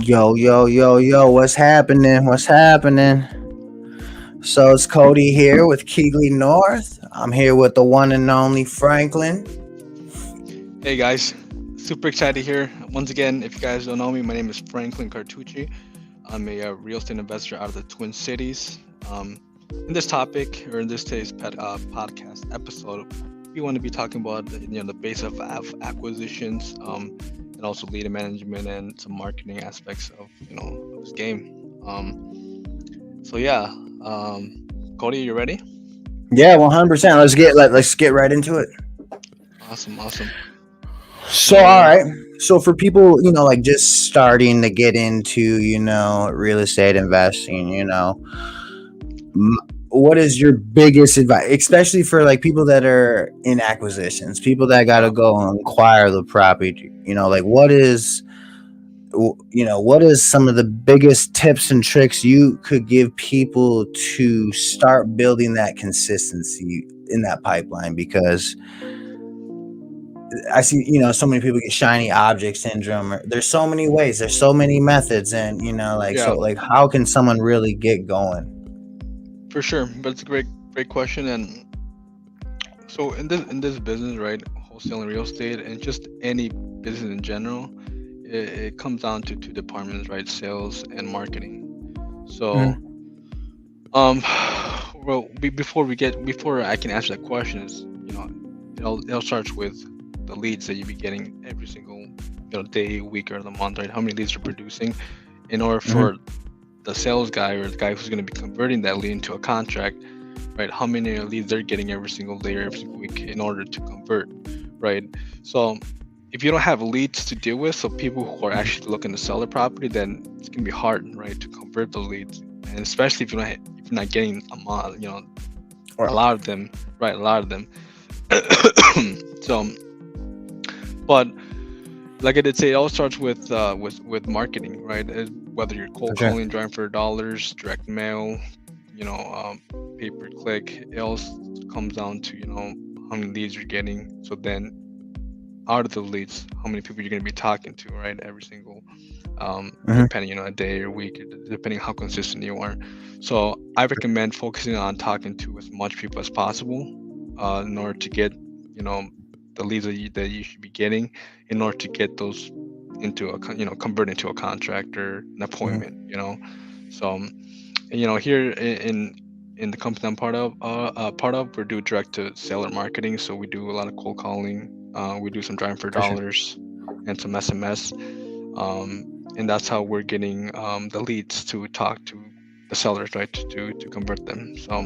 Yo, yo, yo, yo, what's happening? What's happening? So it's Cody here with Keegley North. I'm here with the one and only Franklin. Hey guys, super excited here. Once again, if you guys don't know me, my name is Franklin Cartucci. I'm a real estate investor out of the Twin Cities. In this topic, or in this today's podcast episode, we want to be talking about the base of acquisitions, and also lead management and some marketing aspects of this game. So yeah, Cody, you ready? Yeah, 100%. Let's get right into it. Awesome, awesome. So, all So right. So for people, like just starting to get into, real estate investing, what is your biggest advice, especially for like people that are in acquisitions, people that got to yeah, go and acquire the property, like what is some of the biggest tips and tricks you could give people to start building that consistency in that pipeline? Because I see, so many people get shiny object syndrome. There's so many ways, there's so many methods, and yeah, how can someone really get going? for sure. But it's a great question. And so in this business, right, wholesaling real estate and just any business in general, it comes down to two departments, right? Sales and marketing. So, Mhm. um, well, before I can answer that question, is it all starts with the leads that you be getting every single day, week, or the month, right? How many leads you're producing in order for Mhm. the sales guy or the guy who's going to be converting that lead into a contract, right? How many leads they're getting every single day or every single week in order to convert, right? So if you don't have leads to deal with, so people who are actually looking to sell their property, then it's gonna be hard, right, to convert those leads, and especially if you're not getting a Or lot of them, right? A lot of them. So, but like I did say, it all starts with marketing, right? Whether you're cold for sure. calling, driving for dollars, direct mail, pay per click, it all comes down to how many leads you're getting. So then, out of the leads, how many people you're going to be talking to, right? Every single, Hmm. depending, a day or week, depending how consistent you are. So I recommend focusing on talking to as much people as possible, in order to get, the leads that you should be getting, in order to get those into convert into a contract or an appointment. Hmm. So here in the company I'm part of, we do direct to seller marketing. So we do a lot of cold calling. We do some driving for For sure. dollars and some SMS. And that's how we're getting the leads to talk to the sellers, right? To convert them. So I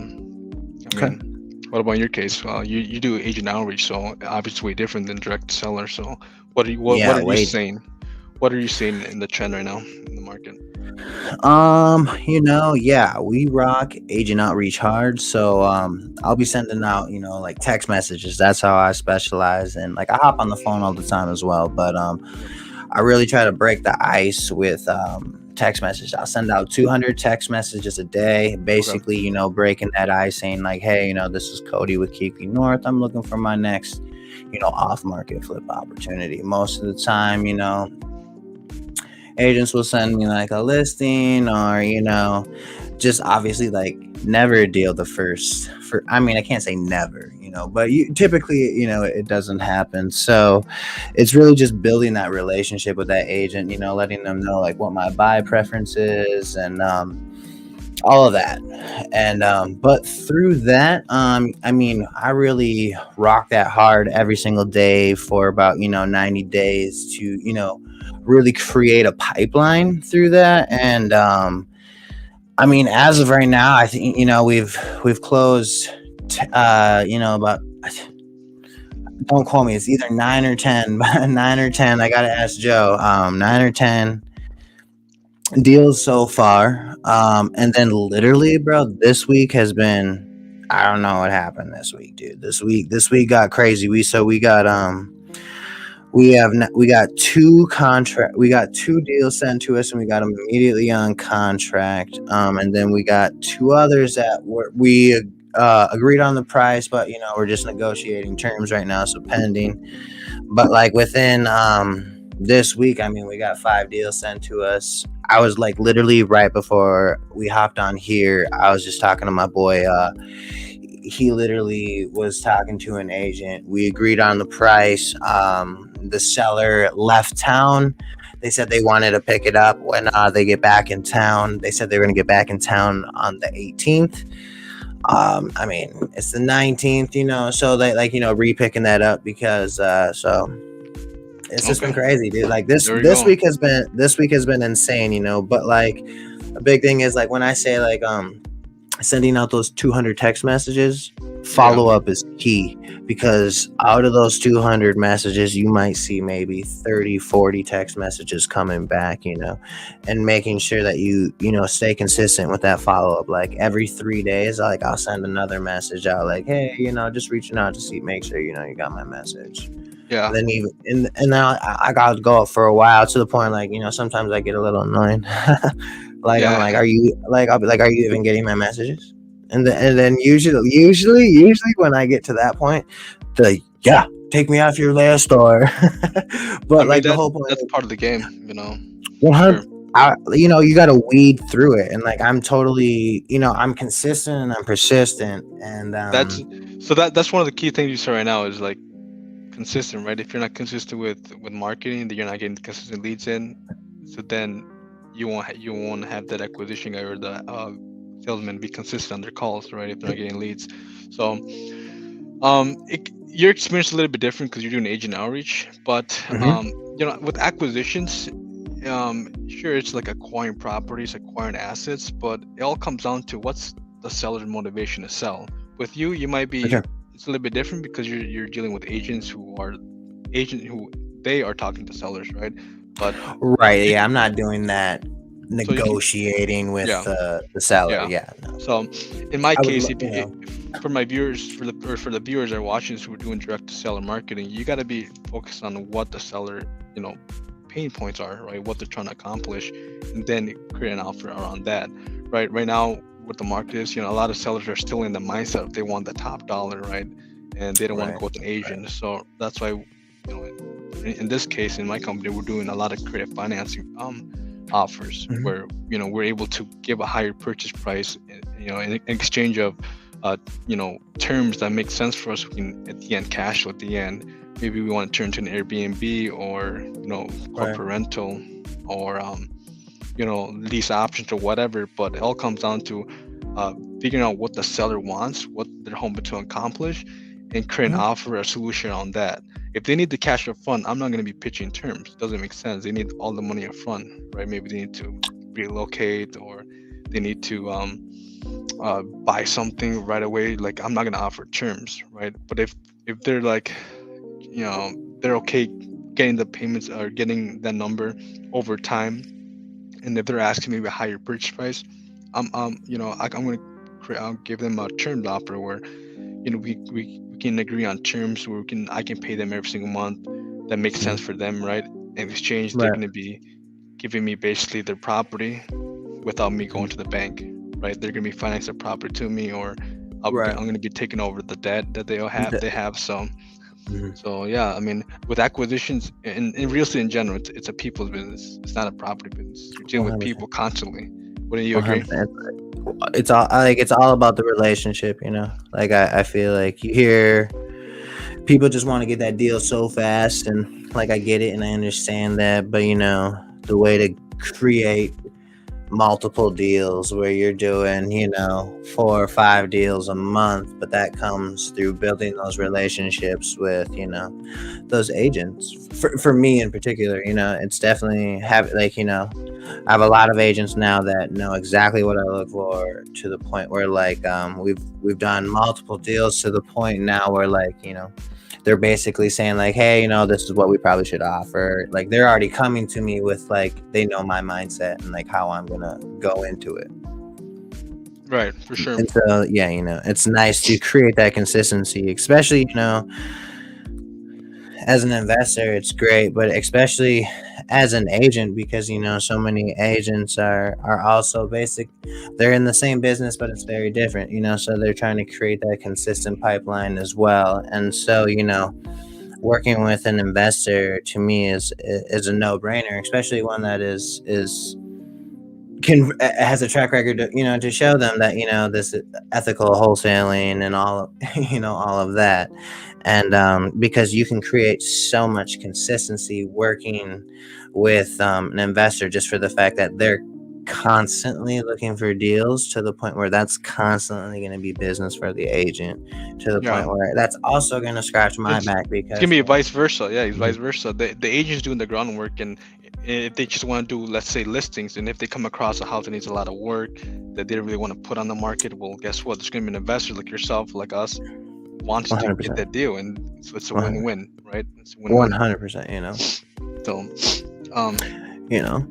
Okay. mean, what about in your case? You do agent outreach, so obviously way different than direct seller. So what Yeah, are you wait. saying? What are you seeing in the trend right now in the market? Yeah, we rock agent outreach hard. So I'll be sending out, like text messages. That's how I specialize. And like I hop on the phone all the time as well. But I really try to break the ice with text messages. I'll send out 200 text messages a day, Okay. basically, breaking that ice, saying like, hey, this is Cody with Keekley North. I'm looking for my next, off market flip opportunity. Most of the time, agents will send me like a listing or just obviously like never deal the first for I mean I can't say never, but you typically, it doesn't happen. So it's really just building that relationship with that agent, letting them know like what my buy preference is and all of that. And but through that, I really rock that hard every single day for about 90 days to really create a pipeline through that. And as of right now, I think we've closed about, don't quote me, it's either 9 or 10 9 or 10. I gotta ask Joe. 9 or 10 deals so far. And then literally, bro, this week has been, I don't know what happened this week, dude. This week got crazy. We got two deals sent to us, and we got them immediately on contract. And then we got two others that we agreed on the price, but we're just negotiating terms right now, so pending. But like within this week, I mean, we got 5 deals sent to us. I was like literally right before we hopped on here, I was just talking to my boy. He literally was talking to an agent. We agreed on the price. The seller left town. They said they wanted to pick it up when they get back in town. They said they were going to get back in town on the 18th. I mean, it's the 19th, so they like, repicking that up because, so it's just been Okay, crazy, dude. Like this there we this go. week has been this week has been insane, but like a big thing is like when I say like sending out those 200 text messages, Yeah, follow up is key, because out of those 200 messages you might see maybe 30-40 text messages coming back, and making sure that you stay consistent with that follow up. Like every 3 days, like I'll send another message out like, hey, just reaching out to see, make sure you got my message. yeah, And then even and then I got to go for a while, to the point like, sometimes I get a little annoyed. Like I'm yeah. like, are you like, I'll be like, are you even getting my messages? And then usually when I get to that point, the yeah, take me off your list, or I but mean like the that whole point that's part of the game, one for sure. hundred. You got to weed through it, and like I'm totally, I'm consistent and I'm persistent, and That's that's one of the key things you say right now is like consistent, right? If you're not consistent with marketing, then you're not getting consistent leads in. So then you won't have that acquisition guy or the salesman be consistent on their calls, right? If they're not getting leads. So your experience is a little bit different because you're doing agent outreach, but mhm. with acquisitions, sure, it's like acquiring properties, acquiring assets, but it all comes down to what's the seller's motivation to sell. With you, you might For be sure. it's a little bit different because you're dealing with agent who they are talking to sellers, right? But Right. you Yeah, I'm not doing that so you can negotiating with yeah, the seller. yeah. Yeah, no. So in my I would, case, if for my viewers, for the viewers that are watching this who are doing direct to seller marketing, you got to be focused on what the seller, pain points are, right? What they're trying to accomplish, and then create an offer around that, right? Right now, what the market is, a lot of sellers are still in the mindset of they want the top dollar, right? And they don't want to right. go with an Right. agent. So that's why, in this case, in my company, we're doing a lot of creative financing offers Mhm. where we're able to give a higher purchase price, in exchange of terms that make sense for us. We can at the end cash flow at the end. Maybe we want to turn to an Airbnb or Right. corporate rental or lease options or whatever. But it all comes down to uh, figuring out what the seller wants, what they're hoping to accomplish, and create an Mhm. offer, a solution on that. If they need the cash up front, I'm not going to be pitching terms. It doesn't make sense. They need all the money up front, right? Maybe they need to relocate or they need to buy something right away. Like I'm not going to offer terms, right? But if they're like, they're okay getting the payments or getting that number over time, and if they're asking me a higher purchase price, I'm going to I'll give them a terms offer where we can agree on terms where I can pay them every single month that makes sense Mhm. for them, right? In exchange, they're Right. going to be giving me basically their property without me going Mhm. to the bank, right? They're going to be financing the property to me, or Right. I'm going to be taking over the debt that they have. So Mhm. yeah, I mean, with acquisitions in real estate in general, it's a people's business. It's not a property business. You're dealing with 100%. people constantly. Wouldn't you agree? 100%. It's all about the relationship. Like I feel like you hear people just want to get that deal so fast, and like I get it and I understand that, but the way to create multiple deals where you're doing, 4 or 5 deals a month, but that comes through building those relationships with, those agents. For me in particular, it's definitely have like, I have a lot of agents now that know exactly what I look for, to the point where like we've done multiple deals, to the point now where like, they're basically saying like, hey, this is what we probably should offer. Like they're already coming to me with like, they know my mindset and like how I'm gonna go into it. Right, for sure. And so yeah, it's nice to create that consistency, especially, as an investor, it's great, but especially as an agent, because so many agents are also basic. They're in the same business, but it's very different. So they're trying to create that consistent pipeline as well. And so working with an investor to me is a no brainer, especially one that is can has a track record to, to show them that this ethical wholesaling and all all of that. And because you can create so much consistency working with an investor, just for the fact that they're constantly looking for deals, to the point where that's constantly going to be business for the agent, to the Yeah. point where that's also going to scratch my It's back, it's gonna because be vice versa. Yeah, it's Mhm. vice versa. The agent's doing the groundwork, and if they just want to do, let's say, listings, and if they come across a house that needs a lot of work that they don't really want to put on the market, well, guess what? There's gonna be an investor like yourself, like us, wants to get 100%. that deal, and so it's a 100, win-win, right? It's a win-win. 100%. So, um,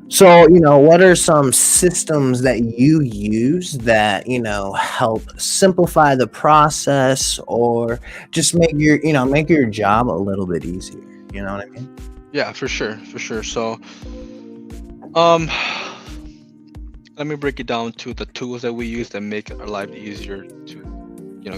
So what are some systems that you use that help simplify the process, or just make your job a little bit easier? You know what I mean? yeah, for sure, for sure. So, um, let me break it down to the tools that we use that make our life easier to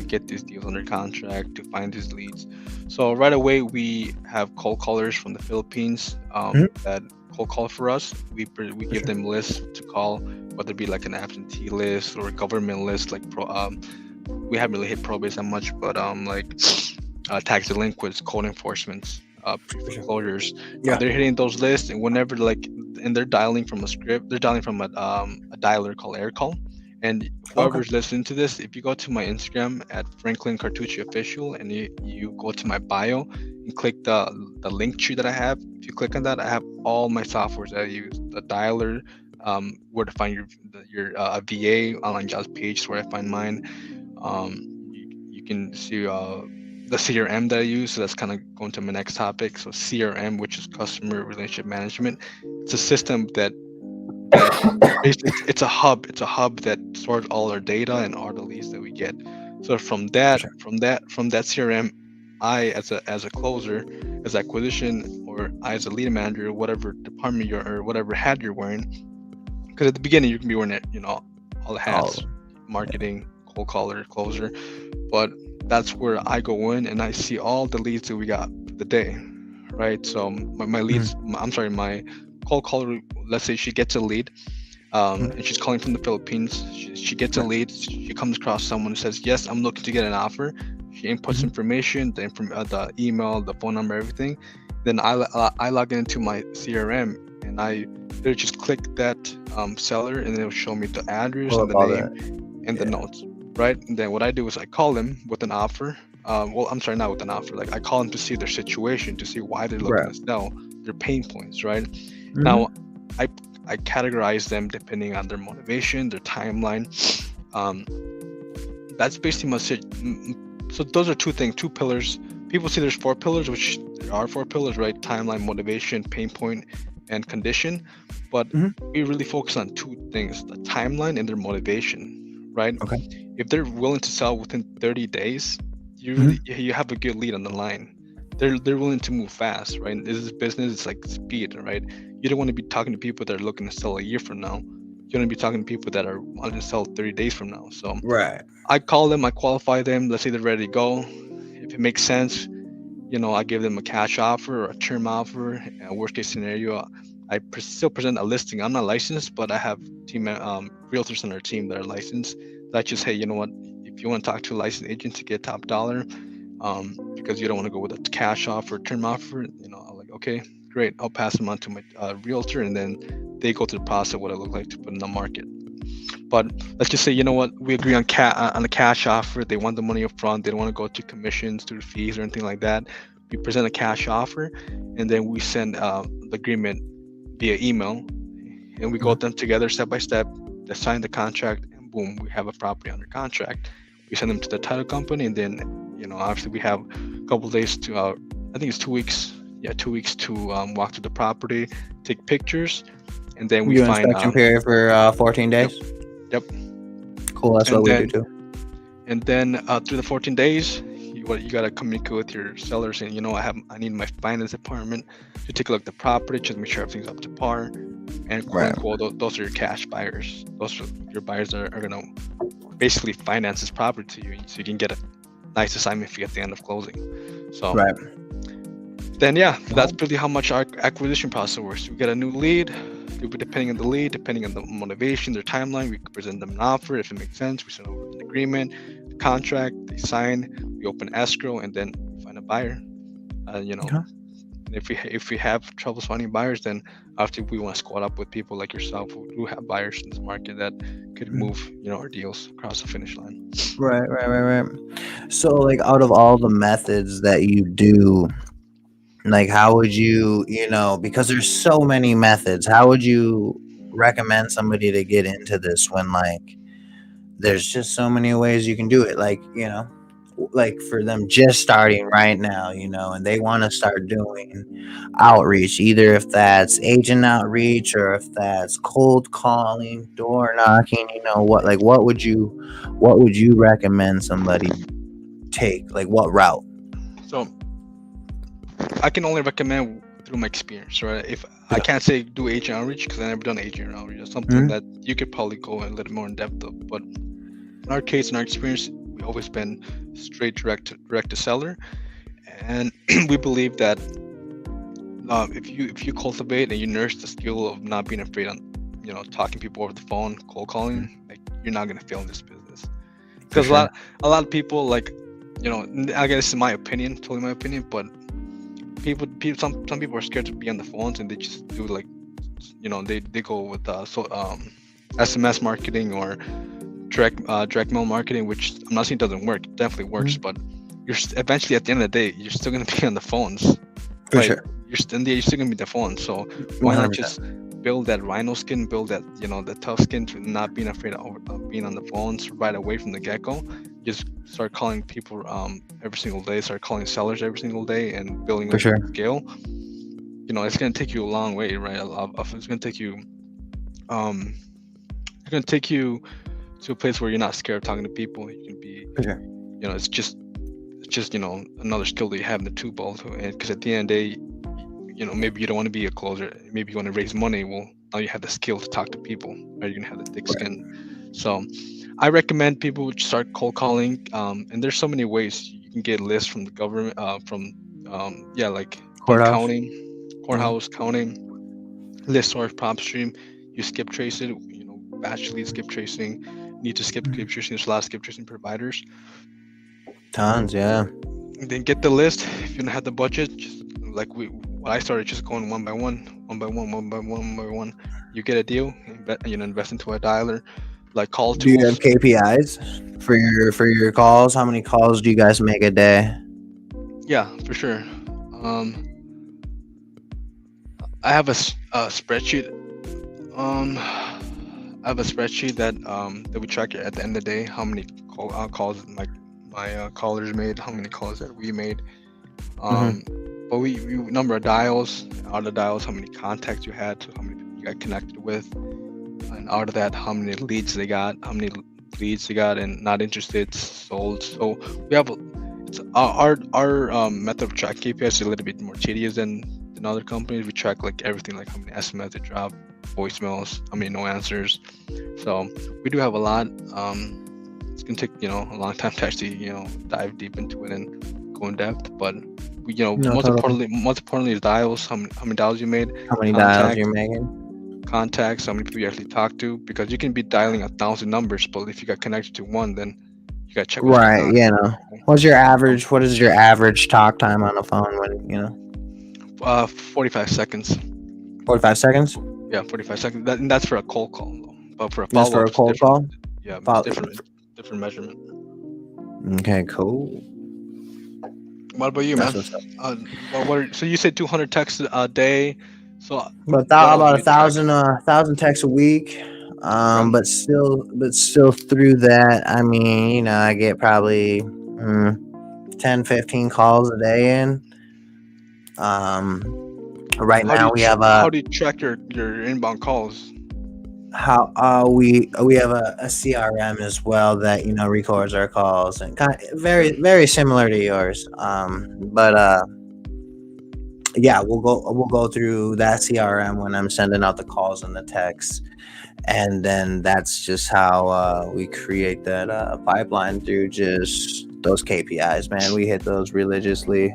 get these deals under contract, to find these leads. So right away we have cold callers from the Philippines Mhm. that cold call for us. We For give sure. them lists to call, whether it be like an absentee list or a government list, like we haven't really hit probates that much, but like tax delinquents, code enforcements, For sure. pre-foreclosures. Yeah. They're hitting those lists, and whenever and they're dialing from a script, they're dialing from a dialer called AirCall. And Okay. whoever's listening to this, if you go to my Instagram at Franklin Cartucci Official, and you go to my bio and click the link tree that I have, if you click on that, I have all my softwares that I use, the dialer, where to find your VA online jobs page is where I find mine. You can see the CRM that I use. So that's kind of going to my next topic. So CRM, which is customer relationship management, it's a system that it's a hub. It's a hub that stores all our data and all the leads that we get. So For sure. from that CRM, I as a closer, as acquisition, or I as a lead manager, whatever department you're or whatever hat you're wearing, because at the beginning you can be wearing it, all the All of hats, them. Yeah. marketing, cold caller, closer. But that's where I go in and I see all the leads that we got for the day, right? So my Mhm. leads, I'm sorry, my cold caller, let's say she gets a lead, and Mhm. she's calling from the Philippines. She gets a Nice. lead. She comes across someone who says, "Yes, I'm looking to get an offer." She inputs Mhm. information, the email, the phone number, everything. Then I log into my CRM, and I literally just click that seller, and it'll show me the address Pull and up the all name that. and the Yeah. notes, right? And then what I do is I call them with an offer. Well, I'm sorry, not with an offer. Like I call them to see their situation, to see why they're looking Right. to sell, their pain points, right? Now, Mhm. I I categorize them depending on their motivation, their timeline. Um, that's basically my so those are two things, two pillars. People see there's four pillars, which there are four pillars, right? Timeline, motivation, pain point, and condition. But Mhm. we really focus on two things: the timeline and their motivation, right? Okay. If they're willing to sell within 30 days, Mhm. you have a good lead on the line. They're willing to move fast, right? This is business, it's like speed, right? You don't want to be talking to people that are looking to sell a year from now. You want to be talking to people that are wanting to sell 30 days from now. So Right. I call them, I qualify them, let's say they're ready to go. If it makes sense, I give them a cash offer or a term offer. Worst case scenario, still present a listing. I'm not licensed, but I have realtors on our team that are licensed. That just, hey, you know what? If you want to talk to a licensed agent to get top dollar, because you don't want to go with a cash offer, term offer, I'm like, okay, great. I'll pass them on to my realtor, and then they go through the process of what it look like to put in the market. But let's just say, you know what, we agree on a cash offer. They want the money up front. They don't want to go to commissions, to fees, or anything like that. We present a cash offer, and then we send the agreement via email, and we go Mhm. them together step by step. They sign the contract, and boom, we have a property under contract. We send them to the title company, and then obviously we have a couple of days to I think it's 2 weeks. Yeah, 2 weeks to walk through the property, take pictures, and then we You find inspection period for 14 yep, days. yep. Cool. That's what And we do then too. through the 14 days, you gotta communicate with your sellers, and I need my finance department to take a look at the property, just make sure everything's up to par, and quote Right. unquote, those are your cash buyers. Those are your buyers that are gonna basically finance this property to you, so you can get a nice assignment fee at the end of closing. So Right. then yeah, Oh, that's really how much our acquisition process works. We get a new lead. Depending on the lead, depending on the motivation, their timeline, we could present them an offer. If it makes sense, we send over an agreement, the contract, they sign, we open escrow, and then we find a buyer. You know, okay. and if we have troubles finding buyers, then after we want to squad up with people like yourself who do have buyers in this market that could Mm. move our deals across the finish line. Right. So, like, out of all the methods that you do, like, how would you, because there's so many methods, how would you recommend somebody to get into this when, like, there's just so many ways you can do it? Like, like for them just starting right now, and they want to start doing outreach, either if that's agent outreach or if that's cold calling, door knocking, what would you recommend somebody take? Like, what route? So I can only recommend through my experience, right? If I Yeah. can't say do agent outreach because I never done agent outreach. That's something Mhm. that you could probably go a little more in depth of. But in our case, in our experience, we always been straight direct to seller, and we believe that if you cultivate and you nurse the skill of not being afraid on talking people over the phone, cold calling, like you're not gonna fail in this business. For Because a sure. lot a lot of people like I guess this is my opinion, totally my opinion, but some people are scared to be on the phones and they just do like they go with SMS marketing or direct mail marketing, which I'm not saying doesn't work. It definitely works, Mhm. but eventually at the end of the day, you're still gonna be on the phones, For right? sure. You're still gonna be the phone. So why not 100%. just build that rhino skin, build that the tough skin to not being afraid of being on the phones right away from the get go. Just start calling people every single day. Start calling sellers every single day and building For up that sure. skill. It's gonna take you a long way, right? It's gonna take you um it's gonna take you to a place where you're not scared of talking to people. You can be For sure. it's just another skill that you have in the tool belt. And because at the end of the day, maybe you don't want to be a closer. Maybe you want to raise money. Well, now you have the skill to talk to people. Right? You're gonna have the thick Right. skin. So, I recommend people start cold calling. And there's so many ways you can get lists from the government. From Courthouse. counting, Yeah. courthouse counting, list source prop stream. You skip trace it. Batch lead skip tracing. Need to skip Mhm. tracing. There's a lot of skip tracing providers. Tons. Yeah. And then get the list. If you don't have the budget, just like what I started, just going one by one, one by one, one by one. You get a deal, invest into a dialer, like call Do you have tools. KPIs for your calls? How many calls do you guys make a day? Yeah, for sure. Um, I have a spreadsheet. I have a spreadsheet that we track at the end of the day. How many calls my callers made, how many calls that we made. Mm-hmm. Um, but we number of dials, out of the dials, how many contacts you had, so how many people you got connected with, and out of that, how many leads they got, and not interested, sold. So we have our method of track KPIs is a little bit more tedious than other companies. We track like everything, like how many SMS they drop, voicemails, how many no answers. So we do have a lot. It's gonna take a long time to actually dive deep into it and go in depth. But No, most totally. importantly is dials. How many dials you made, How many dials contact you're making? contacts, how many people you actually talk to. Because you can be dialing 1,000 numbers, but if you got connected to one, then you gotta check what's going Right. on. What's your So, average? What is your average talk time on the phone 45 seconds. 45 seconds? Yeah, 45 seconds. And that's for a cold call, though. But for a That's follow for up, a it's cold different. call? Yeah, it's Follow- different measurement. Okay, cool. What about you, That's man? what's up. So you said 200 texts a day. So what else About do a you track? thousand texts a week. Okay. But still through that, I mean, I get probably 10, 15 calls a day in. Right now we have How do you track your inbound calls? we have a CRM as well that records our calls, and very Okay. very similar to yours. But yeah, we'll go through that CRM when I'm sending out the calls and the texts, and then that's just how we create that pipeline through just those KPIs. Man, we hit those religiously.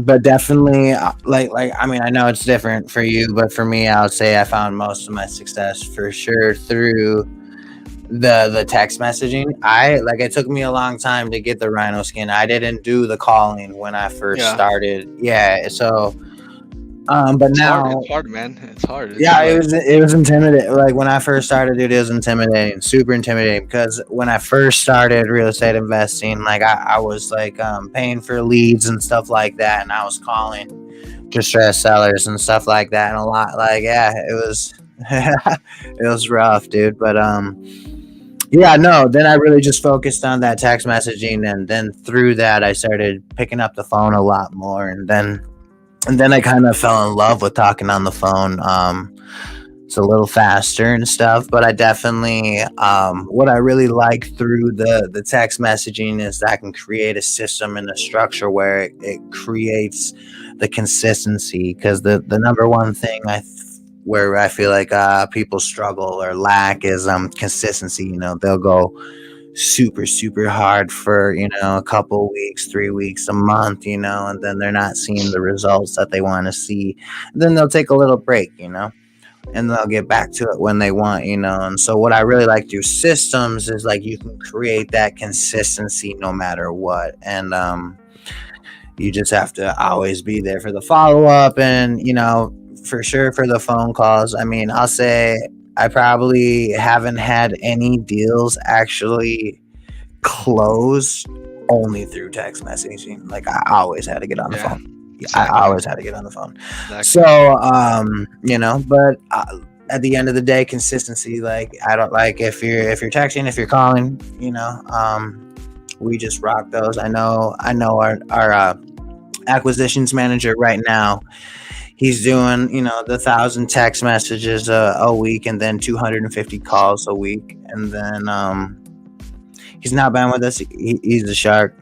but definitely like I mean, I know it's different for you, but for me, I would say I found most of my success for sure through the text messaging. I like it took me a long time to get the rhino skin. I didn't do the calling when I first Yeah, started. Yeah, so but it's hard. It's now, hard, man. It's hard. It's yeah, like it was intimidating. Like when I first started, dude, it was intimidating, super intimidating. Because when I first started real estate investing, like I was like paying for leads and stuff like that, and I was calling distressed sellers and stuff like that, and a lot like yeah, it was it was rough, dude. But yeah, no. Then I really just focused on that text messaging, and then through that, I started picking up the phone a lot more, and then I kind of fell in love with talking on the phone. It's a little faster and stuff, but I definitely what I really like through the text messaging is that I can create a system and a structure where it creates the consistency. Because the number one thing where I feel like people struggle or lack is consistency. You know, they'll go super hard for a couple weeks, 3 weeks, a month, and then they're not seeing the results that they want to see. Then they'll take a little break, and they'll get back to it when they want, and so what I really like through systems is like you can create that consistency no matter what. And you just have to always be there for the follow-up, and for sure for the phone calls. I mean, I'll say I probably haven't had any deals actually close only through text messaging. Like I always had to get on the yeah, phone. I exactly, always had to get on the phone. So, exactly. but at the end of the day, consistency. Like I don't like if you're texting, if you're calling. We just rock those. I know our acquisitions manager right now. He's doing the 1,000 text messages a week, and then 250 calls a week, and then he's not been with us. He's a shark.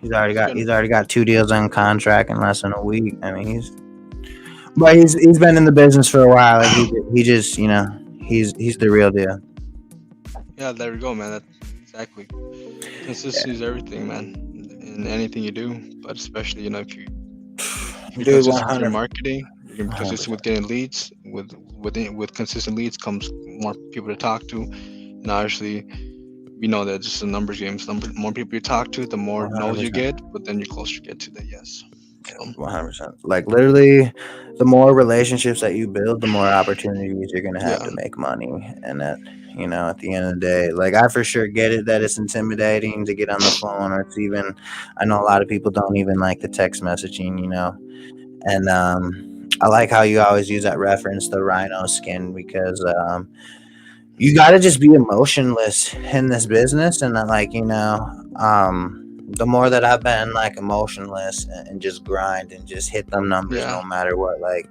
It's good. He's already got 2 deals on contract in less than a week. I mean, he's been in the business for a while. Like he just he's the real deal. Yeah, there we go, man. That exactly. Consistency is everything, man. In anything you do, but especially if you're Dude, consistent with your 100, marketing, you're gonna be consistent with 100%. getting leads. With consistent leads comes more people to talk to, and obviously we know that just a numbers game. So more people you talk to, the more no's you 100%. get, but then you're closer you get to the yes. So 100%. Like literally, the more relationships that you build, the more opportunities you're gonna have yeah, to make money. And that, at the end of the day, like I for sure get it that it's intimidating to get on the phone, or it's even. I know a lot of people don't even like the text messaging. And I like how you always use that reference, the rhino skin, because you got to just be emotionless in this business. And then like the more that I've been like emotionless and just grind and just hit them numbers yeah. no matter what, like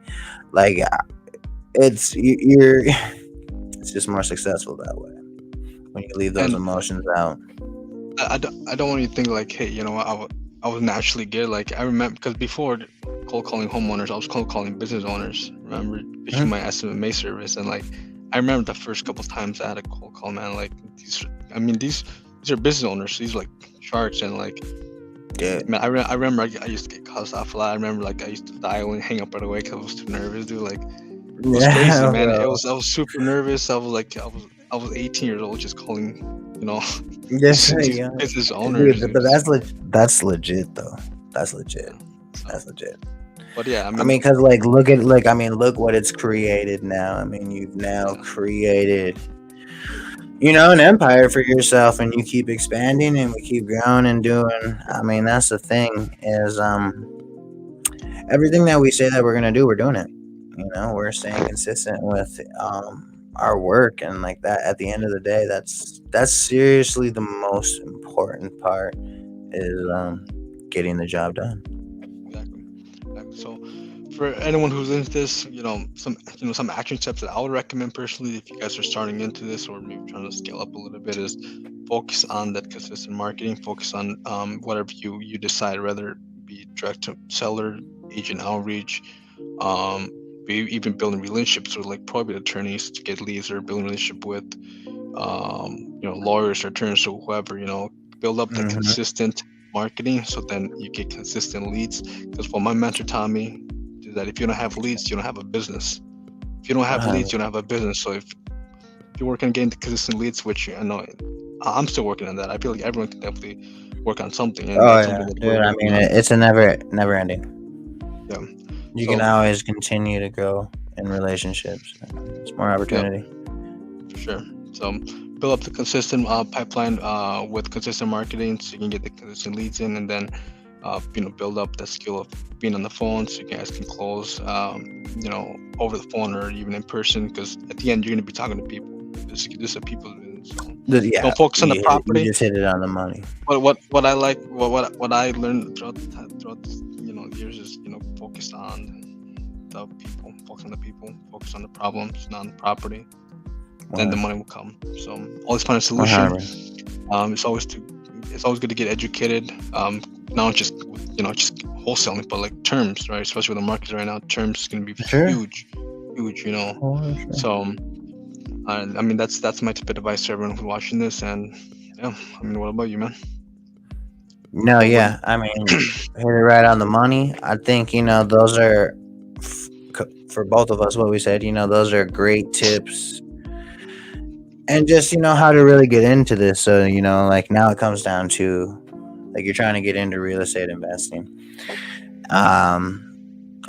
you're it's just more successful that way when you leave those And emotions out. I don't want you to think like, hey, you know what, I was naturally good. Like I remember because before cold calling homeowners, I was cold calling business owners. Remember, pitching Mhm. my SMA service, and like I remember the first couple of times I had a cold call, man. Like I mean, these are business owners. These are like sharks, and like, Yeah. man, I remember I used to get cussed off a lot. I remember like I used to dial and hang up right away because I was too nervous, dude. Like it was crazy, Yeah, man. It bro. was I was super nervous. I was 18 years old, just calling, you know, Yes, these yeah. business Dude, owners. It but was, that's legit though. That's legit. yeah. So, That's legit. but yeah, I I mean, mean, because like look what it's created now. I mean, you've now yeah, created an empire for yourself, and you keep expanding, and we keep growing and doing. I mean, that's the thing is everything that we say that we're gonna do, we're doing it. We're staying consistent with our work, and like that. At the end of the day, that's seriously the most important part is getting the job done. exactly. Exactly. So, for anyone who's into this, some action steps that I would recommend personally, if you guys are starting into this or maybe trying to scale up a little bit, is focus on that consistent marketing. Focus on whatever you decide, whether it be direct to seller, agent outreach, um, be even building relationships with like probate attorneys to get leads, or building relationship with lawyers or attorneys or whoever. Build up that Hmm. consistent marketing, so then you get consistent leads. Because what my mentor taught me is that if you don't have leads, you don't have a business. If you don't have leads, you don't have a business. So if you're working on getting consistent leads, which I know I'm still working on that. I feel like everyone can definitely work on something, and Oh that's yeah, something that we're dude. I working mean, on. it's a never ending. Yeah. You can So always continue to grow in relationships. It's more yeah, opportunity. for sure. So build up the consistent pipeline with consistent marketing, so you can get the consistent leads in, and then build up the skill of being on the phone, so you guys can close, over the phone or even in person. Because at the end, you're going to be talking to people. This is a people's business. So Yeah, don't focus on the you property. just hit it on the money. What I like, what I learned throughout the time, throughout this, years is focus on the people, focus on the people, focus on the problems, not on the property. Then the money will come. So always find a solution. 100. It's always good to get educated. Not just just wholesaling, but like terms, right? Especially with the market right now, terms is going to be Sure. huge, huge. Oh, sure. So I mean that's my tip of advice to everyone who's watching this. And yeah, I mean, what about you, man? No, What would yeah. I mean, hit it right on the money. I think those are for both of us. What we said, those are great tips, and just how to really get into this. So like now it comes down to like you're trying to get into real estate investing. Um,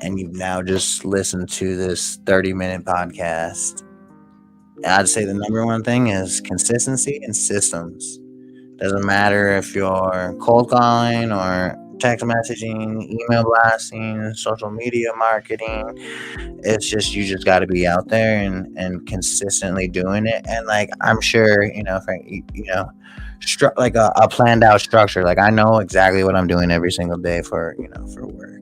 and you've now just listened to this 30-minute podcast. I'd say the number one thing is consistency and systems. Doesn't matter if you're cold calling or text messaging, email blasting, social media marketing. It's just you just got to be out there and consistently doing it. And like I'm sure Frank, like a planned out structure. Like I know exactly what I'm doing every single day for work.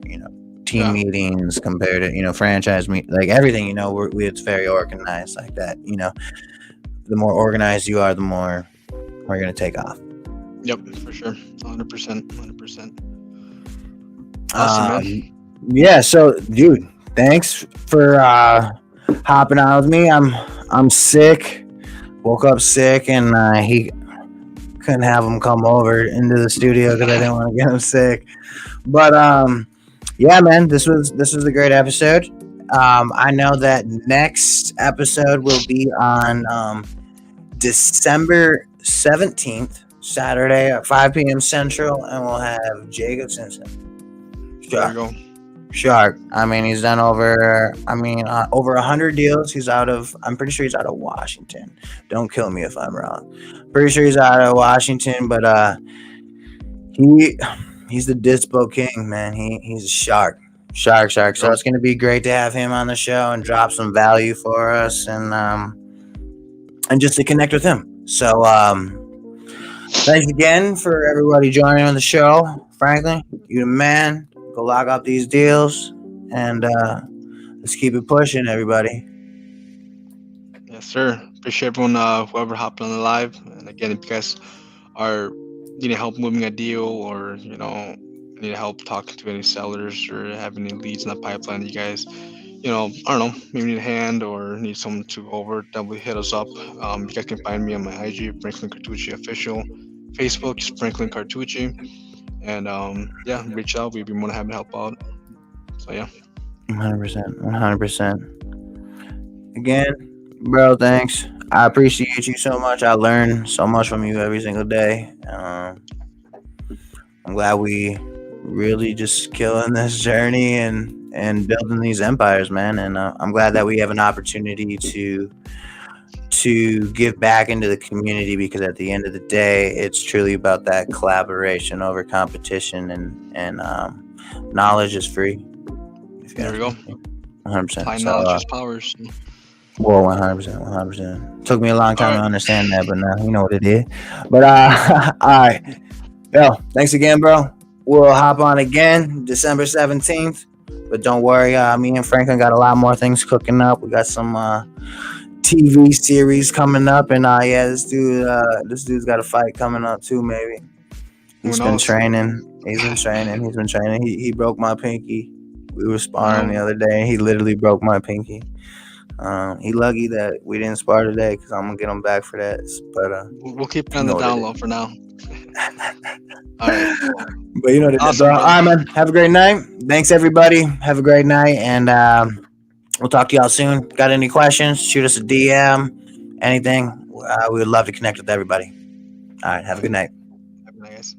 Team yeah, meetings compared to franchise meet, like everything. It's very organized like that. The more organized you are, the more we're gonna take off. yep, for sure, 100%, 100%. Awesome, man. Um, yeah. So, dude, thanks for hopping on with me. I'm sick. Woke up sick, and he couldn't have him come over into the studio because I didn't want to get him sick. But yeah, man, this was a great episode. I know that next episode will be on December 17th, Saturday at 5 p.m. Central, and we'll have Jacob Simpson. There we go. Shark. I mean, he's done over 100 deals. I'm pretty sure he's out of Washington. Don't kill me if I'm wrong. Pretty sure he's out of Washington, but he he's the Dispo King, man. He's a shark. So it's gonna be great to have him on the show and drop some value for us, and just to connect with him. So thanks again for everybody joining on the show. Franklin, you the man. Go lock up these deals, and let's keep it pushing, everybody. Yes, sir. Appreciate everyone, whoever hopped on the live. And again, if you guys are needing help moving a deal, or need help talking to any sellers, or have any leads in the pipeline that you guys, I don't know, maybe need a hand or need someone to go over, definitely hit us up. You guys can find me on my IG, Franklin Cartucci Official. Facebook is Franklin Cartucci. And yeah, reach out. We'd be more than happy to help out. So yeah. 100%. 100%. Again, bro, thanks. I appreciate you so much. I learn so much from you every single day. I'm glad we really just killing this journey and building these empires, man. And I'm glad that we have an opportunity to give back into the community, because at the end of the day, it's truly about that collaboration over competition, and knowledge is free. There we go. 100%. Apply So, knowledge is power. So. well, 100%, 100%. Took me a long time All to right. understand that, but now you know what it is. But all right, yo, thanks again, bro. We'll hop on again December 17th. But don't worry, me and Franklin got a lot more things cooking up. We got some TV series coming up, and yeah, this dude's got a fight coming up too. Maybe Who he's been knows? training. He broke my pinky. We were Oh sparring the no. other day, and he literally broke my pinky. He lucky that we didn't spar today because I'm gonna get him back for that. But We'll keep it you on the know what it down low is. for now. All right. But you know what it is, bro. Awesome, All brother. right, man. Have a great night. Thanks, everybody. Have a great night, and we'll talk to y'all soon. Got any questions? Shoot us a DM. Anything. We would love to connect with everybody. All right. All Have a right. good night. Have a nice.